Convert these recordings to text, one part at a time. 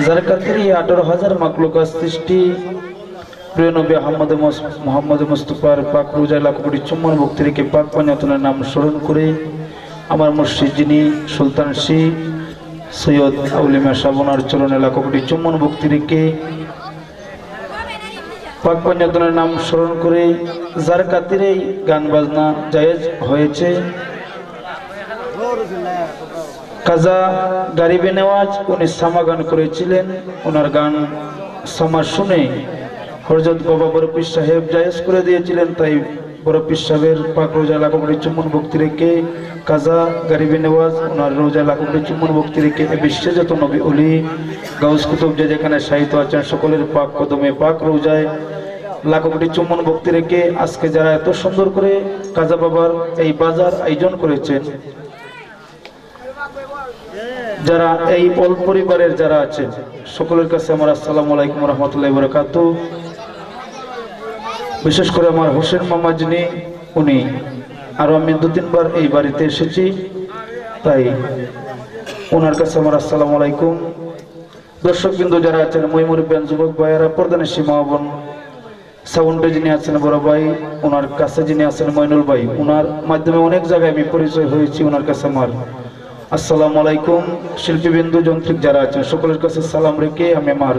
যার খাতিরে 18,000 মাকলুকাত সৃষ্টি প্রিয় নবী মুহাম্মদ মুস্তাফার পাক রোজায় লাখ কোটি চুম্বন ভক্তি রেখে পাক পাঞ্জাতনের নাম স্মরণ করে আমার মুর্শিদ যিনি সুলতান শ্রী সৈয়দ আউলিমা শাবনার চরণে লাখ কোটি চুম্বন ভক্তি রেখে পাক পাঞ্জাতনের নাম স্মরণ করে যার খাতিরেই গান বাজনা জায়েজ হয়েছে। কাজা গারিবে নেওয়াজ উনি সামা গান করেছিলেন, ওনার গান সামা শুনে হযরত বাবা বড় পীর সাহেব জায়েজ করে দিয়েছিলেন। তাই বড় পীর সাহেবের পাক রোজা লাখ কোটি চুম্বন ভক্তি রেখে কাজা গারিবে নেওয়াজ ওনার রোজা লাখ কোটি চুম্বন ভক্তি রেখে বিশ্বে যত নবী ওলি গাউস কুতুব যে যেখানে সাহিত্য আছেন সকলের পাক কদমে পাক রোজায় লাখ কোটি চুম্বন ভক্তি রেখে আজকে যারা এত সুন্দর করে কাজা বাবার এই বাজার আয়োজন করেছেন, যারা এই অল পরিবারের যারা আছেন সকলের কাছে আমার আসসালামু আলাইকুম ওয়া রাহমাতুল্লাহি ওয়া বারাকাতুহু। বিশেষ করে আমার হোসেন মামা যিনি উনি আরো আমি 2-3 বার এই বাড়িতে এসেছি, তাই ওনার কাছে আমার আসসালামু আলাইকুম। দর্শকবৃন্দ যারা আছেন ময়মুরব্বান যুবক ভাইয়েরা, পর্দানের সীমা বোন, সাউন্ডে যিনি আছেন বড় ভাই, ওনার কাছে যিনি আছেন মইনুল ভাই, ওনার মাধ্যমে অনেক জায়গায় আমি পরিচয় হয়েছি, ওনার কাছে আমার আসসালামু আলাইকুম। শিল্পীবৃন্দ যন্ত্রিক যারা আছেন সকলের কাছে সালাম রেখে আমি আমার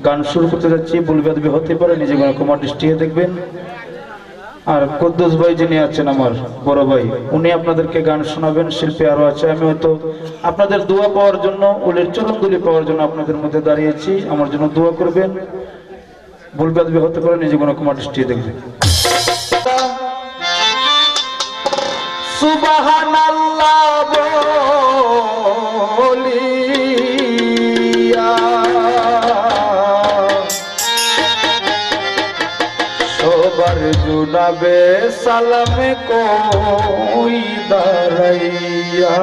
গান শুরু করতে যাচ্ছি। ভুলবেদবি হতে পারে, নিজে গান কুমার দৃষ্টিতে দেখবেন। আর কুদ্দুস ভাই যিনি আছেন আমার বড় ভাই, উনি আপনাদেরকে গান শোনাবেন। শিল্পী আরো আছে, আমি হয়তো আপনাদের দোয়া পাওয়ার জন্য, ওলের চরণধুলি পাওয়ার জন্য আপনাদের মধ্যে দাঁড়িয়েছি, আমার জন্য দোয়া করবেন। ভুলবেদবি হতে পারে, নিজে গান কুমার দৃষ্টিতে দেখবেন। সুবহানাল্লাহ বলিয়া সবার জুনাবে সালামে কই দাঁড়াইয়া,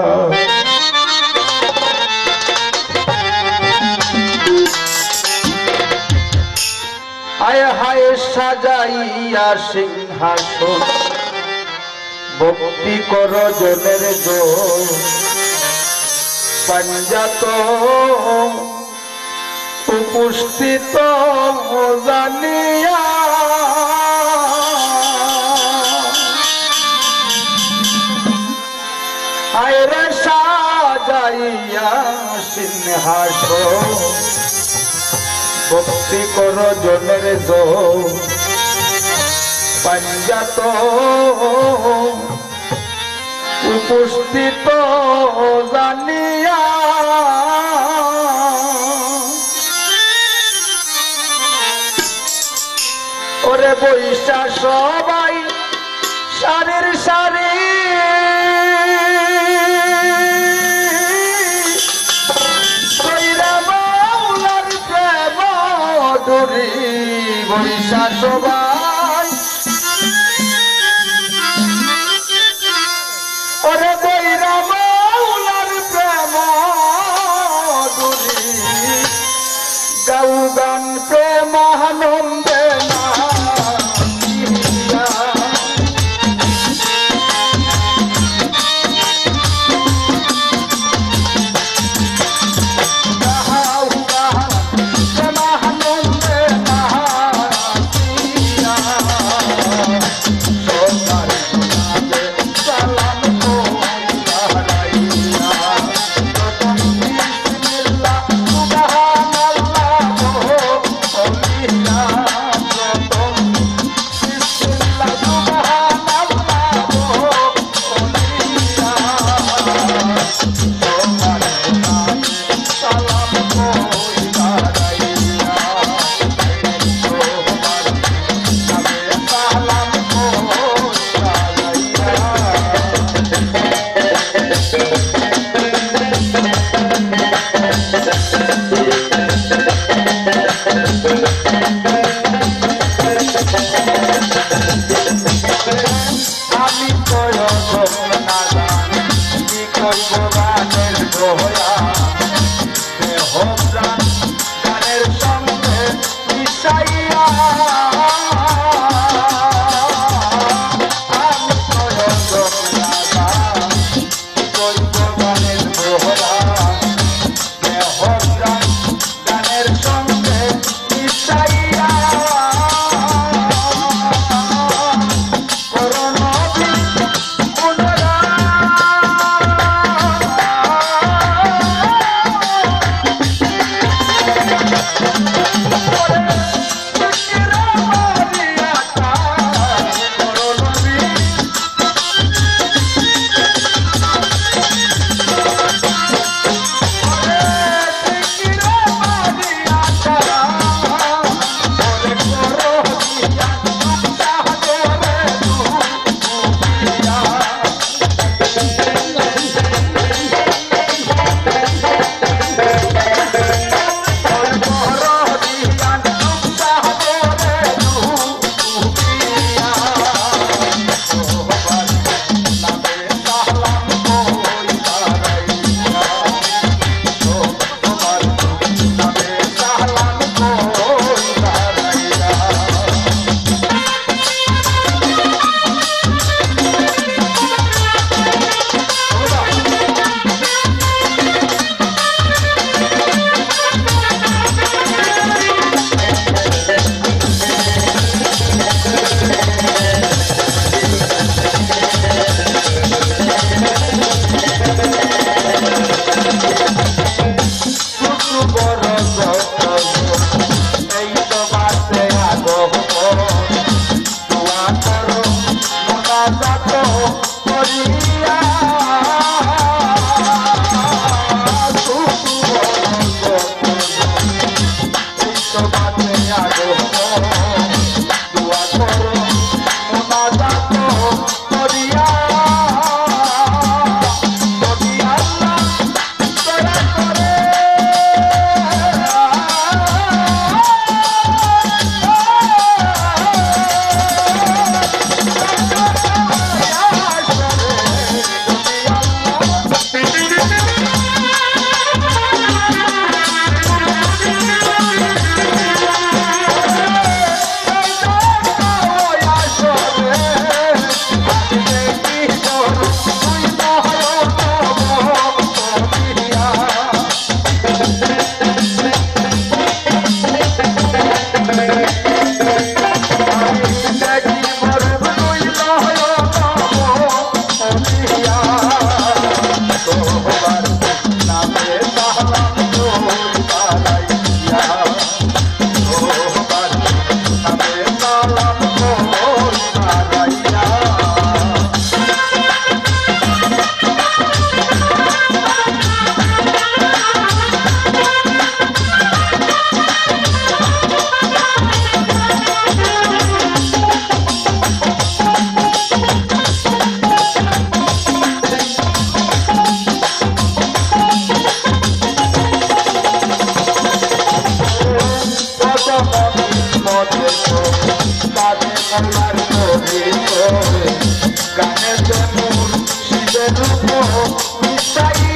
আয় হায় সাজাইয়া সিংহাসন ভক্তি কর জনের জো পাঞ্জাত উপস্থিত জানিয়া, আয়রে সাজাইয়া সিংহাসন ভক্তি কর জনের জো পাঞ্জাত উপস্থিত জানিয়া, ওরে বৈশা সবাই সারির সারি মাওলার প্রেম ডুরি, বৈশা সবাই ওরে বৈরা মাওলার প্রেম ডুরি, গাও গান প্রেমানন্দে আল্লাহর পরিচয় গানে মুর্শিদের রূপ মিশাই